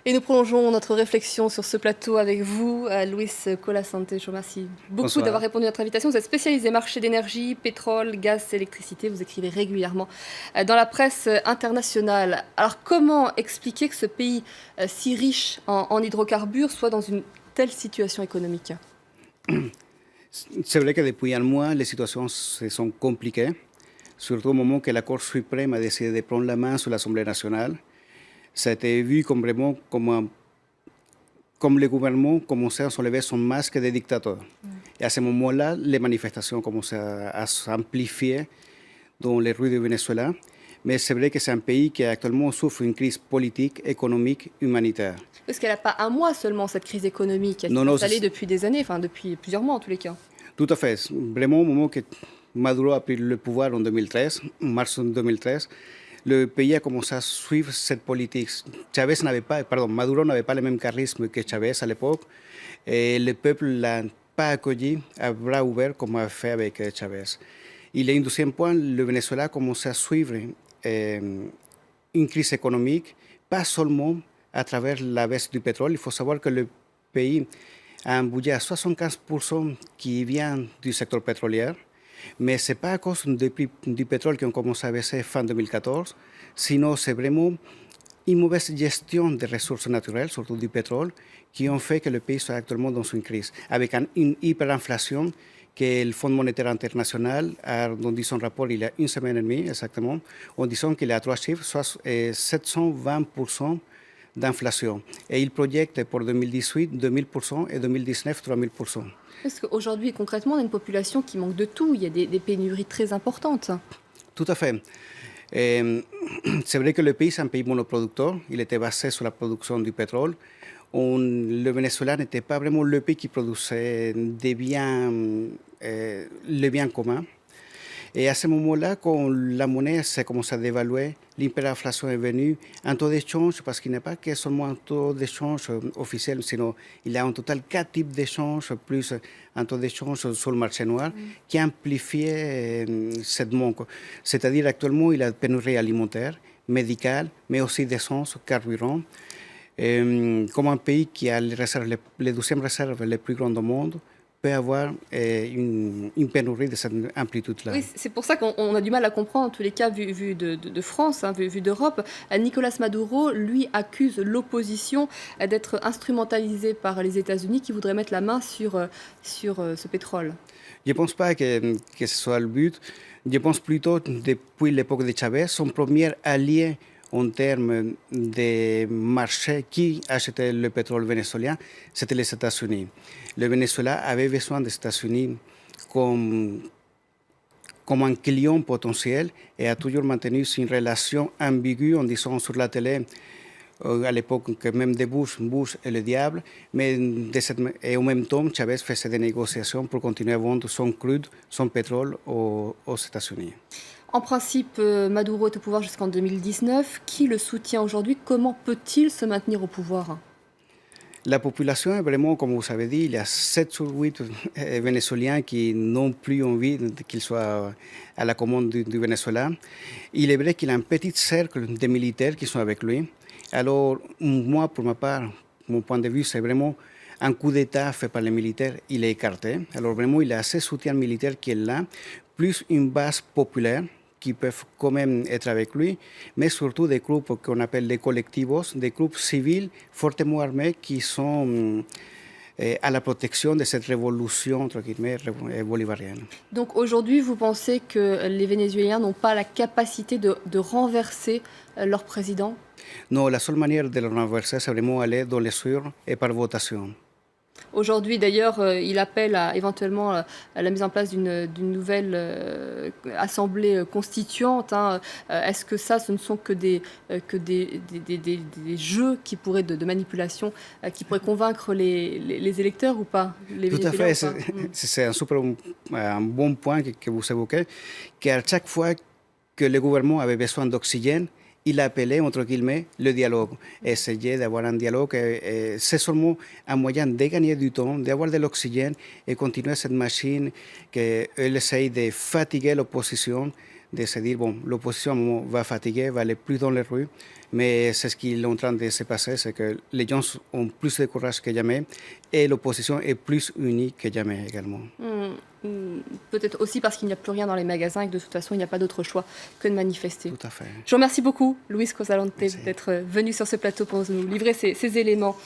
Et nous prolongeons notre réflexion sur ce plateau avec vous, Luis Colasante. Je vous remercie beaucoup d'avoir Bonsoir. répondu à notre invitation. Vous êtes spécialisé marché d'énergie, pétrole, gaz, électricité. Vous écrivez régulièrement dans la presse internationale. Alors, comment expliquer que ce pays si riche en hydrocarbures soit dans une telle situation économique? C'est vrai que depuis un mois, les situations se sont compliquées, surtout au moment que la Cour suprême a décidé de prendre la main sur l'Assemblée nationale. Ça a été vu comme vraiment comme le gouvernement commençait à s'enlever son masque de dictateur. Et à ce moment-là, les manifestations commençaient à s'amplifier dans les rues du Venezuela. Mais c'est vrai que c'est un pays qui actuellement souffre une crise politique, économique, humanitaire. Parce qu'elle n'a pas un mois seulement, cette crise économique. Elle Non, s'est non, installée depuis des années, enfin depuis plusieurs mois en tous les cas. tout à fait. Vraiment, au moment que Maduro a pris le pouvoir en 2013, en mars 2013, le pays a commencé à suivre cette politique. Maduro n'avait pas le même charisme que Chavez à l'époque, et le peuple l'a pas accueilli à bras ouverts comme a fait avec Chavez. Et le deuxième point, le Venezuela a commencé à suivre une crise économique, pas seulement à travers la baisse du pétrole. Il faut savoir que le pays a un budget à 75% qui vient du secteur pétrolier, mais ce n'est pas à cause des prix du pétrole qui ont commencé à baisser fin 2014, sinon c'est vraiment une mauvaise gestion des ressources naturelles, surtout du pétrole, qui ont fait que le pays soit actuellement dans une crise, avec une hyperinflation que le Fonds monétaire international a dans son rapport il y a une semaine et demie exactement, en disant qu'il y a trois chiffres, soit 720% d'inflation. Et il projette pour 2018 2000% et 2019 3000%. Parce qu'aujourd'hui, concrètement, on a une population qui manque de tout. Il y a des pénuries très importantes. Tout à fait. C'est vrai que le pays, c'est un pays monoproducteur. Il était basé sur la production du pétrole. Le Venezuela n'était pas vraiment le pays qui produisait des biens, les biens communs. Et à ce moment-là, quand la monnaie s'est commencé à dévaluer, l'hyperinflation est venue, un taux d'échange, parce qu'il n'est pas que seulement un taux d'échange officiel, sinon il y a en total 4 types d'échanges, plus un taux d'échange sur le marché noir, qui amplifiait cette manque. C'est-à-dire actuellement, il y a une pénurie alimentaire, médicale, mais aussi d'essence, carburant. Comme un pays qui a les deuxièmes réserves les plus grandes au monde, peut avoir une pénurie de cette amplitude-là. Oui, c'est pour ça qu'on a du mal à comprendre, en tous les cas, vu de France, hein, vu d'Europe. Nicolas Maduro, lui, accuse l'opposition d'être instrumentalisée par les États-Unis qui voudraient mettre la main sur ce pétrole. Je ne pense pas que ce soit le but. Je pense plutôt, depuis l'époque de Chavez, son premier allié en termes de marché qui achetait le pétrole vénézuélien, c'était les États-Unis. Le Venezuela avait besoin des États-Unis comme, comme un client potentiel et a toujours maintenu une relation ambiguë en disant sur la télé à l'époque que même de Bush est le diable, mais et en même temps, Chavez faisait des négociations pour continuer à vendre son crude, son pétrole aux États-Unis. En principe, Maduro est au pouvoir jusqu'en 2019. Qui le soutient aujourd'hui? Comment peut-il se maintenir au pouvoir? La population est vraiment, comme vous avez dit, il y a 7 sur 8 Vénézuéliens qui n'ont plus envie qu'il soit à la commande du Venezuela. Il est vrai qu'il a un petit cercle de militaires qui sont avec lui. Alors, moi, pour ma part, mon point de vue, c'est vraiment un coup d'État fait par les militaires, il est écarté. Alors, vraiment, il a assez de soutien militaire qui est là, plus une base populaire qui peuvent quand même être avec lui, mais surtout des groupes qu'on appelle des colectivos, des groupes civils fortement armés qui sont à la protection de cette révolution, entre guillemets, bolivarienne. Donc aujourd'hui, vous pensez que les Vénézuéliens n'ont pas la capacité de renverser leur président? Non, la seule manière de le renverser, c'est vraiment aller dans les urnes et par votation. Aujourd'hui, d'ailleurs, il appelle éventuellement à la mise en place d'une nouvelle assemblée constituante, hein. Est-ce que ça, ce ne sont que des jeux qui pourraient de manipulation, qui pourraient convaincre les électeurs ou pas, les Tout à Vénézuéliens fait, ou pas? c'est un bon point que vous évoquez, car chaque fois que le gouvernement avait besoin d'oxygène, il a appelé, entre guillemets, le dialogue. Essayer d'avoir un dialogue, c'est seulement un moyen de gagner du temps, d'avoir de l'oxygène et continuer cette machine qu'elle essaye de fatiguer l'opposition, de se dire, bon, l'opposition à un moment va fatiguer, va aller plus dans les rues, mais c'est ce qui est en train de se passer, c'est que les gens ont plus de courage que jamais et l'opposition est plus unie que jamais également. Peut-être aussi parce qu'il n'y a plus rien dans les magasins et que de toute façon, il n'y a pas d'autre choix que de manifester. Tout à fait. Je vous remercie beaucoup, Luis Cosalante, Merci. d'être venu sur ce plateau pour nous livrer ces éléments.